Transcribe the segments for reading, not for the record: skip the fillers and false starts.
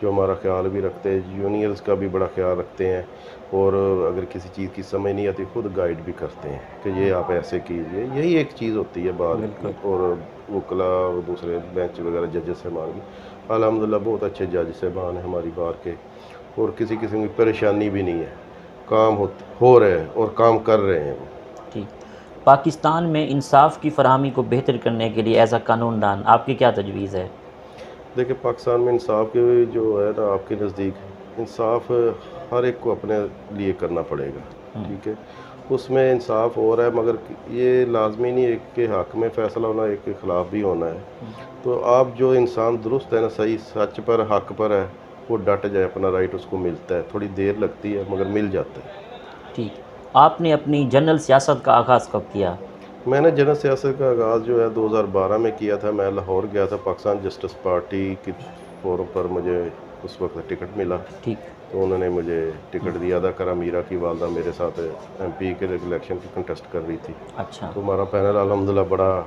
جو ہمارا خیال بھی رکھتے ہیں، جونیئرز کا بھی بڑا خیال رکھتے ہیں، اور اگر کسی چیز کی سمجھ نہیں آتی خود گائیڈ بھی کرتے ہیں کہ یہ آپ ایسے کیجئے. یہی ایک چیز ہوتی ہے بار کی. بالکل. اور وکلاء دوسرے بینچ وغیرہ ججز صاحبان بھی الحمدللہ بہت اچھے جج صاحبان ہیں ہماری بار کے، اور کسی قسم کی پریشانی بھی نہیں ہے. کام ہو رہے ہیں اور کام کر رہے ہیں. ٹھیک. پاکستان میں انصاف کی فراہمی کو بہتر کرنے کے لیے ایز اے قانون دان آپ کی کیا تجویز ہے؟ دیکھیں پاکستان میں انصاف کے جو ہے نا آپ کے نزدیک انصاف ہر ایک کو اپنے لیے کرنا پڑے گا. ٹھیک ہے، اس میں انصاف ہو رہا ہے، مگر یہ لازمی نہیں ایک کے حق میں فیصلہ ہونا ایک کے خلاف بھی ہونا ہے. تو آپ جو انسان درست ہے نا، صحیح سچ پر حق پر ہے، وہ ڈٹ جائے، اپنا رائٹ اس کو ملتا ہے. تھوڑی دیر لگتی ہے مگر مل جاتا ہے. ٹھیک. آپ نے اپنی جنرل سیاست کا آغاز کب کیا؟ میں نے جنرل سیاست کا آغاز جو ہے 2012 میں کیا تھا. میں لاہور گیا تھا، پاکستان جسٹس پارٹی کی فورم پر مجھے اس وقت ٹکٹ ملا. ٹھیک. تو انہوں نے مجھے ٹکٹ دیا تھا. کرا میرا کی والدہ میرے ساتھ ایم پی کے الیکشن کی کنٹیسٹ کر رہی تھی. اچھا. تو ہمارا پینل الحمدللہ بڑا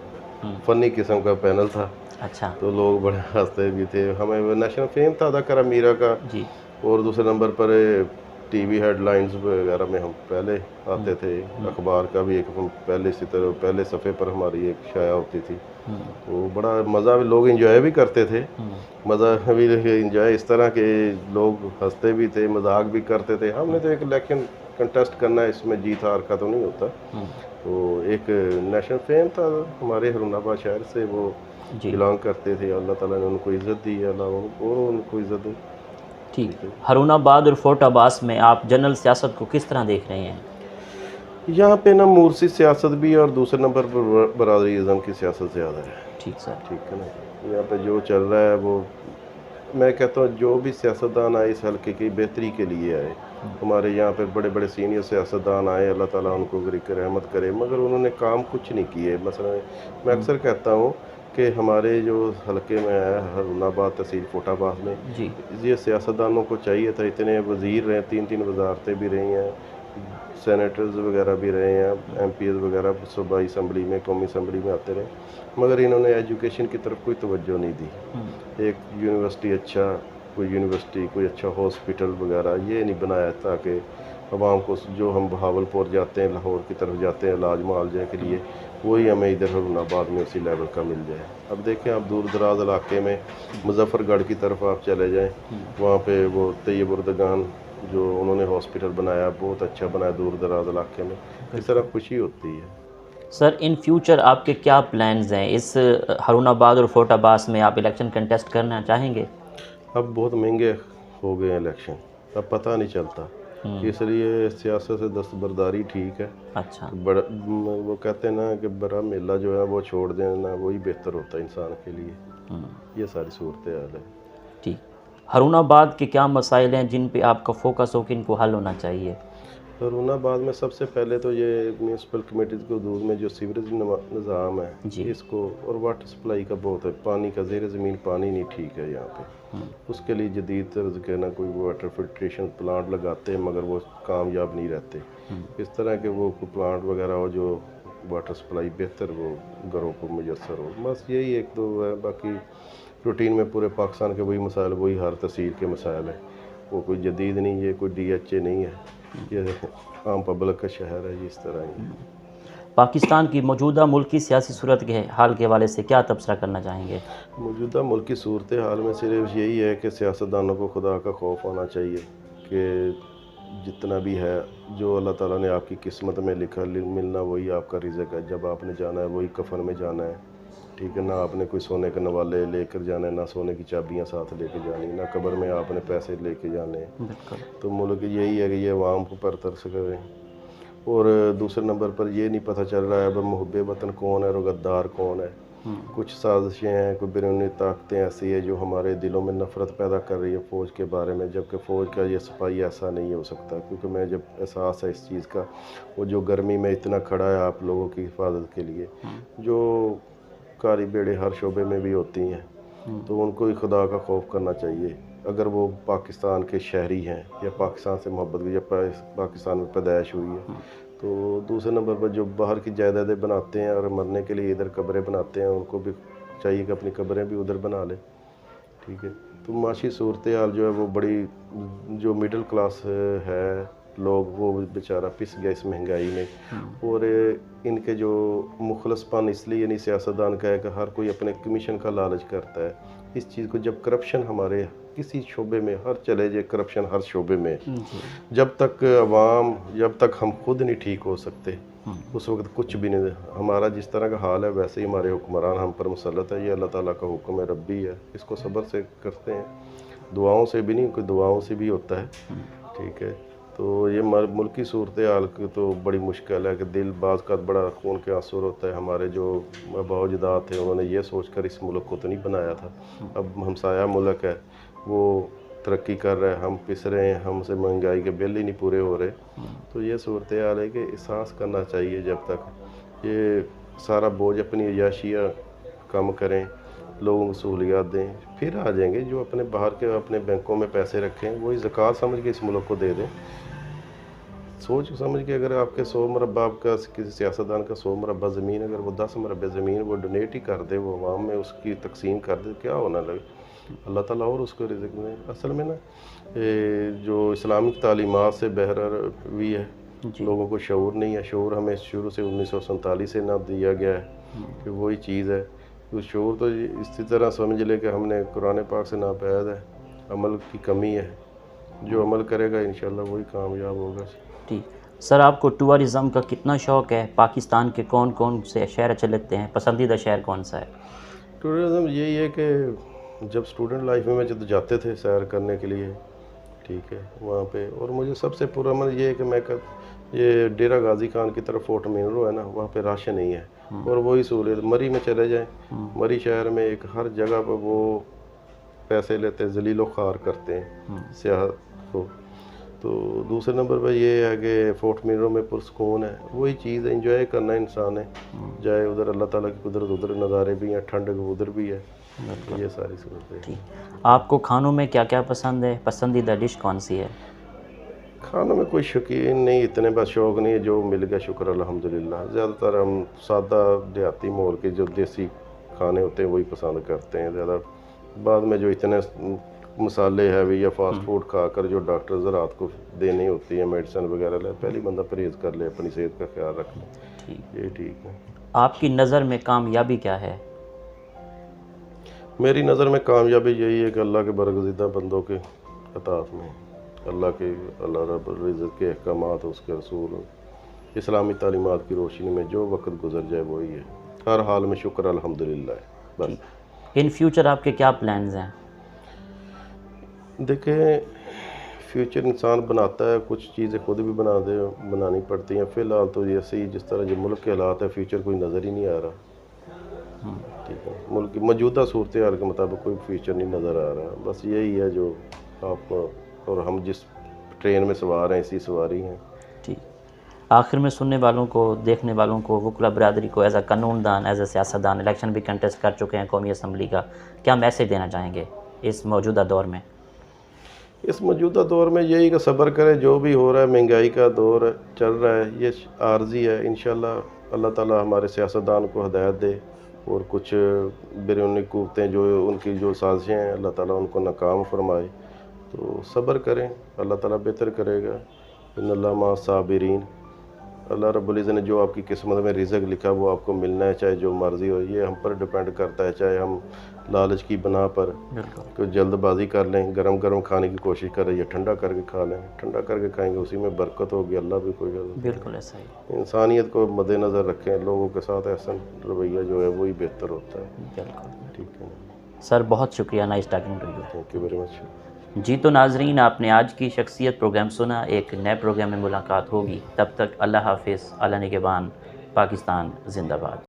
فنی قسم کا پینل تھا. اچھا. تو لوگ بڑے ہنستے بھی تھے. ہمیں نیشنل فیم تھا اداکارہ میرا کا. جی. اور دوسرے نمبر پر ٹی وی ہیڈ لائنز وغیرہ میں ہم پہلے آتے تھے. اخبار کا بھی ایک پہلے صفحے پر ہماری ایک شائع ہوتی تھی. تو بڑا مزہ بھی، لوگ انجوائے بھی کرتے تھے. مزہ بھی انجوائے اس طرح کہ لوگ ہنستے بھی تھے، مذاق بھی کرتے تھے. ہم نے تو ایک الیکشن کنٹیسٹ کرنا ہے، اس میں جیت ہار کا تو نہیں ہوتا. تو ایک نیشنل فیم تھا ہمارے ہارون آباد شہر سے، وہ بلانگ کرتے تھے. اللہ تعالیٰ نے ان کو عزت دی، اللہ اور ان کو عزت دی. ٹھیک. ہارون آباد اور فورٹ عباس میں آپ جنرل سیاست کو کس طرح دیکھ رہے ہیں؟ یہاں پہ نا مورسی سیاست بھی اور دوسرے نمبر پر برادری ازم کی سیاست زیادہ ہے. ٹھیک سر. ٹھیک ہے نا. یہاں پہ جو چل رہا ہے وہ میں کہتا ہوں جو بھی سیاستدان آئے اس حلقے کی بہتری کے لیے آئے. ہمارے یہاں پہ بڑے بڑے سینئر سیاستدان آئے، اللہ تعالیٰ ان کو غرق رحمت کرے، مگر انہوں نے کام کچھ نہیں کیے. مثلا میں اکثر کہتا ہوں کہ ہمارے جو حلقے میں ہے ہارون آباد تحصیل فورٹ عباس میں، جی. یہ سیاستدانوں کو چاہیے تھا. اتنے وزیر رہے، 3 وزارتیں بھی رہی ہیں، سینیٹرز وغیرہ بھی رہے ہیں، ایم پی ایز وغیرہ صوبائی اسمبلی میں، قومی اسمبلی میں آتے رہے، مگر انہوں نے ایجوکیشن کی طرف کوئی توجہ نہیں دی. ایک یونیورسٹی کوئی اچھا ہاسپٹل وغیرہ یہ نہیں بنایا تاکہ عوام کو جو ہم بہاولپور جاتے ہیں، لاہور کی طرف جاتے ہیں علاج معالجے کے لیے، وہی ہمیں ادھر ہارون آباد میں اسی لیول کا مل جائے. اب دیکھیں آپ دور دراز علاقے میں مظفر گڑھ کی طرف آپ چلے جائیں، وہاں پہ وہ طیب اردگان جو انہوں نے ہاسپٹل بنایا، بہت اچھا بنایا دور دراز علاقے میں. اس طرح خوشی ہوتی ہے. سر ان فیوچر آپ کے کیا پلانز ہیں؟ اس ہارون آباد اور فورٹ عباس میں آپ الیکشن کنٹیسٹ کرنا چاہیں گے؟ اب بہت مہنگے ہو گئے ہیں الیکشن، اب پتہ نہیں چلتا. اس لیے سیاست سے دستبرداری ٹھیک ہے. اچھا. بڑا وہ کہتے ہیں نا کہ بڑا میلہ جو ہے وہ چھوڑ دینا وہی بہتر ہوتا ہے انسان کے لیے. یہ ساری صورتحال ہے. ٹھیک. ہارون آباد کے کیا مسائل ہیں جن پہ آپ کا فوکس ہو کہ ان کو حل ہونا چاہیے؟ ہارون آباد میں سب سے پہلے تو یہ میونسپل کمیٹیز کو حدود میں جو سیوریج نظام ہے جی. اس کو، اور واٹر سپلائی کا بہت ہے، پانی کا زیر زمین پانی نہیں ٹھیک ہے یہاں پہ. اس کے لیے جدید طرز کے نا کوئی واٹر فلٹریشن پلانٹ لگاتے ہیں مگر وہ کامیاب نہیں رہتے. اس طرح کے وہ پلانٹ وغیرہ ہو جو واٹر سپلائی بہتر وہ گھروں کو میسر ہو. بس یہی ایک دو ہے، باقی روٹین میں پورے پاکستان کے وہی مسائل، وہی ہر تحصیل کے مسائل ہیں. وہ کوئی جدید نہیں، یہ کوئی ڈی ایچ اے نہیں ہے، یہ عام پبلک کا شہر ہے. اس طرح ہی پاکستان کی موجودہ ملکی سیاسی صورت کے حال کے حوالے سے کیا تبصرہ کرنا چاہیں گے؟ موجودہ ملکی صورتحال میں صرف یہی ہے کہ سیاستدانوں کو خدا کا خوف ہونا چاہیے کہ جتنا بھی ہے جو اللہ تعالیٰ نے آپ کی قسمت میں لکھا ملنا وہی آپ کا رزق ہے. جب آپ نے جانا ہے وہی کفن میں جانا ہے. ٹھیک ہے، نہ آپ نے کوئی سونے کے نوالے لے کر جانا ہے، نہ سونے کی چابیاں ساتھ لے کے جانی، نہ قبر میں آپ نے پیسے لے کے جانے. تو ملک یہی ہے کہ یہ عوام کو پر ترس کریں. اور دوسرے نمبر پر یہ نہیں پتہ چل رہا ہے اب محب وطن کون ہے اور غدار کون ہے. کچھ سازشیں ہیں، کوئی بیرونی طاقتیں ایسی ہیں جو ہمارے دلوں میں نفرت پیدا کر رہی ہے فوج کے بارے میں، جبکہ فوج کا یہ سپاہی ایسا نہیں ہو سکتا. کیونکہ میں جب احساس ہے اس چیز کا، وہ جو گرمی میں اتنا کھڑا ہے آپ لوگوں کی حفاظت کے لیے، جو کاری بیڑے ہر شعبے میں بھی ہوتی ہیں، تو ان کو ہی خدا کا خوف کرنا چاہیے. اگر وہ پاکستان کے شہری ہیں یا پاکستان سے محبت یا پاکستان میں پیدائش ہوئی ہے، تو دوسرے نمبر پر جو باہر کی جائیدادیں بناتے ہیں اور مرنے کے لیے ادھر قبریں بناتے ہیں، ان کو بھی چاہیے کہ اپنی قبریں بھی ادھر بنا لیں. ٹھیک ہے، تو معاشی صورتحال جو ہے وہ بڑی، جو مڈل کلاس ہے لوگ، وہ بیچارہ پس گیا اس مہنگائی میں. اور ان کے جو مخلص پن اس لیے نہیں سیاستدان کا ہے کہ ہر کوئی اپنے کمیشن کا لالچ کرتا ہے. اس چیز کو جب کرپشن ہمارے کسی شعبے میں ہر چلے جائے، کرپشن ہر شعبے میں، جب تک عوام، جب تک ہم خود نہیں ٹھیک ہو سکتے اس وقت کچھ بھی نہیں. ہمارا جس طرح کا حال ہے ویسے ہی ہمارے حکمران ہم پر مسلط ہے. یہ اللہ تعالیٰ کا حکم ہے، ربی ہے، اس کو صبر سے کرتے ہیں، دعاؤں سے بھی نہیں، کوئی دعاؤں سے بھی ہوتا ہے. ٹھیک ہے. تو یہ ملکی صورتحال کی تو بڑی مشکل ہے کہ دل بعض کا بڑا خون کے آنسو ہوتا ہے. ہمارے جو آباء و اجداد تھے انہوں نے یہ سوچ کر اس ملک کو تو نہیں بنایا تھا. اب ہمسایہ ملک ہے، وہ ترقی کر رہے ہیں، ہم پس رہے ہیں، ہم سے مہنگائی کے بل ہی نہیں پورے ہو رہے. تو یہ صورتحال ہے کہ احساس کرنا چاہیے جب تک یہ سارا بوجھ اپنی عیاشیاں کم کریں، لوگوں کو سہولیات دیں، پھر آ جائیں گے. جو اپنے باہر کے اپنے بینکوں میں پیسے رکھیں وہی زکوٰۃ سمجھ کے اس ملک کو دے دیں. سوچ سمجھ کے اگر آپ کے 100 مربع، آپ کا کسی سیاستدان کا 100 مربع زمین، اگر وہ 10 مربع زمین وہ ڈونیٹ ہی کر دے، وہ عوام میں اس کی تقسیم کر دے، کیا ہونا لگے. اللہ تعالیٰ اور اس کو رزق میں. اصل میں نا جو اسلامک تعلیمات سے بہرہ روی ہے، لوگوں کو شعور نہیں ہے. شعور ہمیں شروع سے 1947 سے نہ دیا گیا ہے کہ وہی چیز ہے. تو شعور تو اسی طرح سمجھ لے کہ ہم نے قرآن پاک سے ناپید ہے، عمل کی کمی ہے. جو عمل کرے گا انشاءاللہ وہی کامیاب ہوگا. ٹھیک سر، آپ کو ٹورزم کا کتنا شوق ہے؟ پاکستان کے کون کون سے شہر اچھے لگتے ہیں؟ پسندیدہ شہر کون سا ہے؟ ٹورزم یہی ہے کہ جب اسٹوڈنٹ لائف میں جب جاتے تھے سیر کرنے کے لیے، ٹھیک ہے، وہاں پہ، اور مجھے سب سے پرامن یہ ہے کہ میں یہ ڈیرہ غازی خان کی طرف فورٹ مینرو ہے نا، وہاں پہ راشن نہیں ہے. اور وہی سہولیت مری میں چلے جائیں. مری شہر میں ایک ہر جگہ پہ وہ پیسے لیتے ہیں، ذلیل و خوار کرتے ہیں سیاحت کو. تو دوسرے نمبر پہ یہ ہے کہ فورٹ مینرو میں پرسکون ہے. وہی چیز ہے، انجوائے کرنا انسان ہے. جائے ادھر اللہ تعالیٰ کی قدرت، ادھر نظارے بھی ہیں، ٹھنڈ ادھر بھی ہے. یہ ساری صورتیں. آپ کو کھانوں میں کیا کیا پسند ہے؟ پسندیدہ ڈش کون سی ہے؟ کھانوں میں کوئی شوقین نہیں، اتنے بس شوق نہیں ہے. جو مل گیا شکر الحمدللہ. زیادہ تر ہم سادہ دیہاتی ماحول کے جو دیسی کھانے ہوتے ہیں وہی پسند کرتے ہیں زیادہ. بعد میں جو اتنے مسالے ہیوی یا فاسٹ فوڈ کھا کر جو ڈاکٹر زراعت کو دینی ہوتی ہے میڈیسن وغیرہ لے، پہلی بندہ پرہیز کر لے، اپنی صحت کا خیال رکھ لے. یہ ٹھیک ہے. آپ کی نظر میں کامیابی کیا ہے؟ میری نظر میں کامیابی یہی ہے کہ اللہ کے برگزیدہ بندوں کے اطاعت میں، اللہ رب العزت کے احکامات، اس کے رسول، اسلامی تعلیمات کی روشنی میں جو وقت گزر جائے وہی ہے. ہر حال میں شکر الحمدللہ ہے بس. ان فیوچر آپ کے کیا پلانز ہیں؟ دیکھیں، فیوچر انسان بناتا ہے، کچھ چیزیں خود بھی بنانی پڑتی ہیں. فی الحال تو ایسے ہی جس طرح جو ملک کے حالات ہے، فیوچر کوئی نظر ہی نہیں آ رہا. ٹھیک ہے، ملک کی موجودہ صورتحال کے مطابق کوئی فیوچر نہیں نظر آ رہا. بس یہی ہے جو آپ کو، اور ہم جس ٹرین میں سوار ہیں اسی سواری ہیں. ٹھیک. آخر میں سننے والوں کو، دیکھنے والوں کو، وکلا برادری کو ایز اے قانون دان، ایز اے سیاستدان، الیکشن بھی کنٹیسٹ کر چکے ہیں قومی اسمبلی کا، کیا میسیج دینا چاہیں گے اس موجودہ دور میں؟ اس موجودہ دور میں یہی کہ صبر کریں. جو بھی ہو رہا ہے، مہنگائی کا دور چل رہا ہے، یہ عارضی ہے. انشاءاللہ اللہ تعالیٰ ہمارے سیاستدان کو ہدایت دے، اور کچھ بیرونی قوتیں جو ان کی جو سازشیں ہیں اللہ تعالیٰ ان کو ناکام فرمائے. تو صبر کریں، اللہ تعالیٰ بہتر کرے گا. ان اللہ مع الصابرین. اللہ رب العزت نے جو آپ کی قسمت میں رزق لکھا وہ آپ کو ملنا ہے، چاہے جو مرضی ہو. یہ ہم پر ڈپینڈ کرتا ہے، چاہے ہم لالچ کی بنا پر کوئی جلد بازی کر لیں، گرم گرم کھانے کی کوشش کریں، یا ٹھنڈا کر کے کھا لیں. ٹھنڈا کر کے کھائیں گے اسی میں برکت ہوگی، اللہ بھی کوئی بالکل ایسا ہی. انسانیت کو مد نظر رکھیں، لوگوں کے ساتھ احسن رویہ جو ہے وہی بہتر ہوتا ہے. بالکل. ٹھیک ہے سر، بہت شکریہ. Nice talking to you. Thank you very much. جی تو ناظرین، آپ نے آج کی شخصیت پروگرام سنا. ایک نئے پروگرام میں ملاقات ہوگی. تب تک اللہ حافظ. اللہ نگہبان. پاکستان زندہ باد.